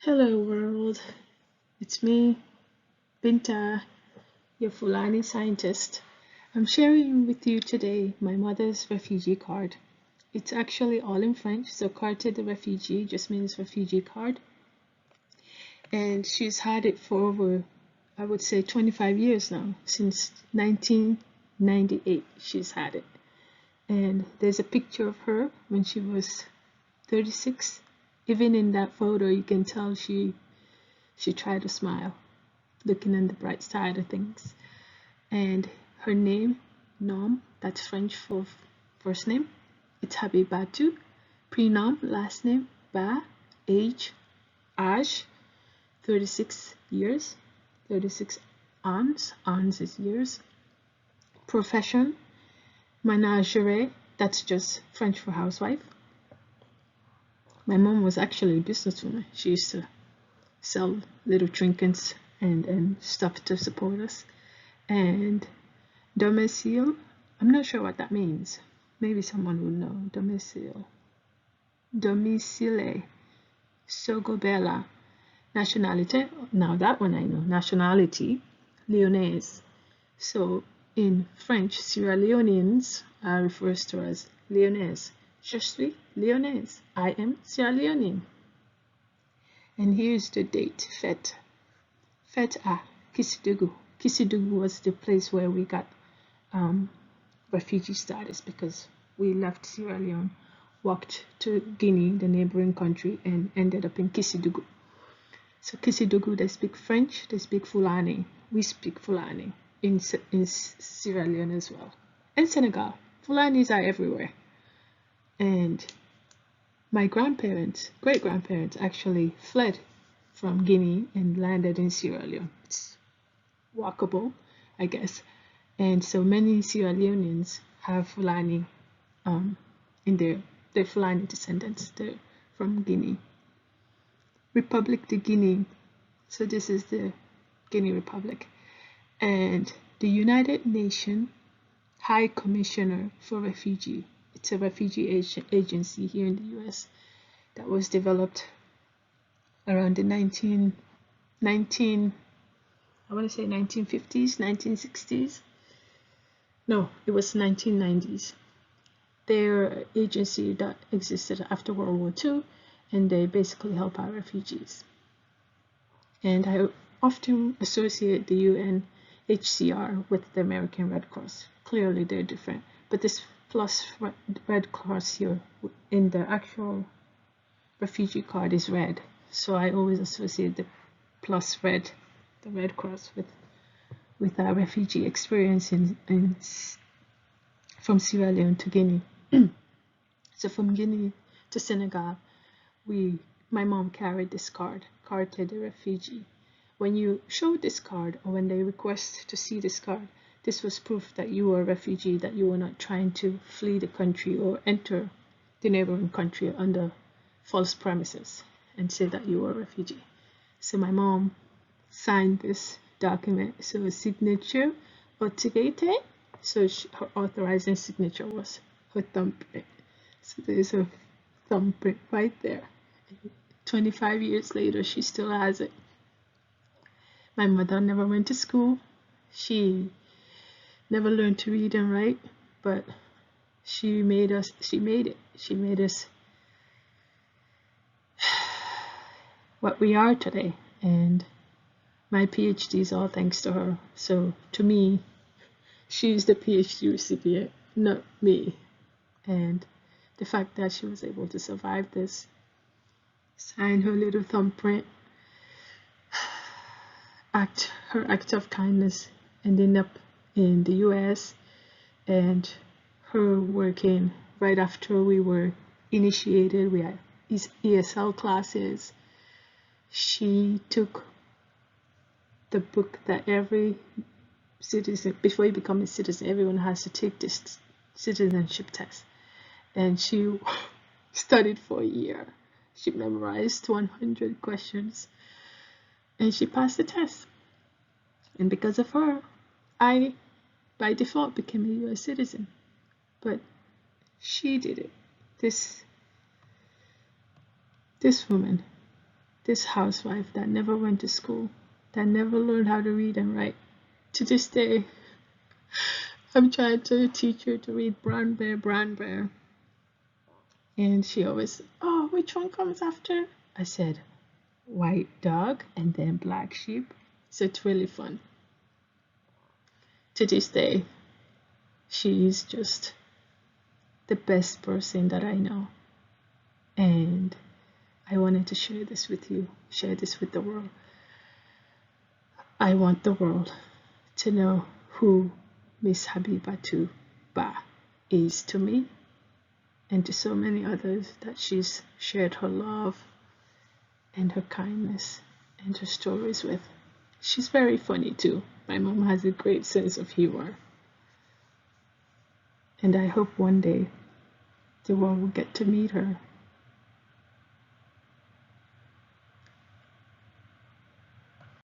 Hello world, it's me, Binta, your Fulani scientist. I'm sharing with you today my mother's refugee card. It's actually all in French, so carte de refugee just means refugee card. And she's had it for over, I would say 25 years now, since 1998 she's had it. And there's a picture of her when she was 36. Even in that photo, you can tell she tried to smile, looking on the bright side of things. And her name, Nom, that's French for first name. It's Habibatu. Prenom, last name, Ba. Age, 36 years. 36 ans. Ans is years. Profession, Managere, that's just French for housewife. My mom was actually a businesswoman. She used to sell little trinkets and stuff to support us. And domicile, I'm not sure what that means. Maybe someone would know. Domicile. Sogobella. Nationality, now that one I know. Nationality, Leonese. So in French, Sierra Leoneans are referred to as Leonese. Je suis Leonese. I am Sierra Leonean. And here's the date, Fête. Fête à Kisidugu. Kisidugu was the place where we got refugee status because we left Sierra Leone, walked to Guinea, the neighboring country, and ended up in Kisidugu. So Kisidugu, they speak French, they speak Fulani. We speak Fulani in Sierra Leone as well. And Senegal. Fulanis are everywhere. And my grandparents, great-grandparents, actually fled from Guinea and landed in Sierra Leone. It's walkable, I guess. And so many Sierra Leoneans have Fulani in their Fulani descendants. They're from Guinea. Republic de Guinea. So this is the Guinea Republic. And the United Nations High Commissioner for Refugee. It's a refugee agency here in the US that was developed around the I want to say 1950s, 1960s. No, it was 1990s. Their agency that existed after World War II, and they basically help out refugees. And I often associate the UNHCR with the American Red Cross. Clearly they're different, but this plus Red Cross here in the actual refugee card is red, so I always associate the plus red, the Red Cross, with our refugee experience from Sierra Leone to Guinea. So from Guinea to Senegal, my mom carried this card to the refugee. When you show this card, or when they request to see this card, this was proof that you were a refugee, that you were not trying to flee the country or enter the neighboring country under false premises and say that you were a refugee. So my mom signed this document. So a signature authenticated. So her authorizing signature was her thumbprint. So there's a thumbprint right there. 25 years later, she still has it. My mother never went to school. She never learned to read and write, but she made it. She made us what we are today. And my PhD is all thanks to her. So to me, she's the PhD recipient, not me. And the fact that she was able to survive this, sign her little thumbprint, her act of kindness, ending up in the US, and her working right after we were initiated. We had ESL classes. She took the book that every citizen, before you become a citizen, everyone has to take this citizenship test. And she studied for a year. She memorized 100 questions and she passed the test. And because of her, I, by default, became a US citizen. But she did it. This woman this housewife that never went to school, that never learned how to read and write. To this day, I'm trying to teach her to read Brown Bear, Brown Bear. And she always, oh, which one comes after? I said, white dog and then black sheep. So it's really fun. To this day, she is just the best person that I know. And I wanted to share this with you, share this with the world. I want the world to know who Miss Habibatu Ba is to me and to so many others that she's shared her love and her kindness and her stories with. She's very funny too. My mom has a great sense of humor. And I hope one day the world will get to meet her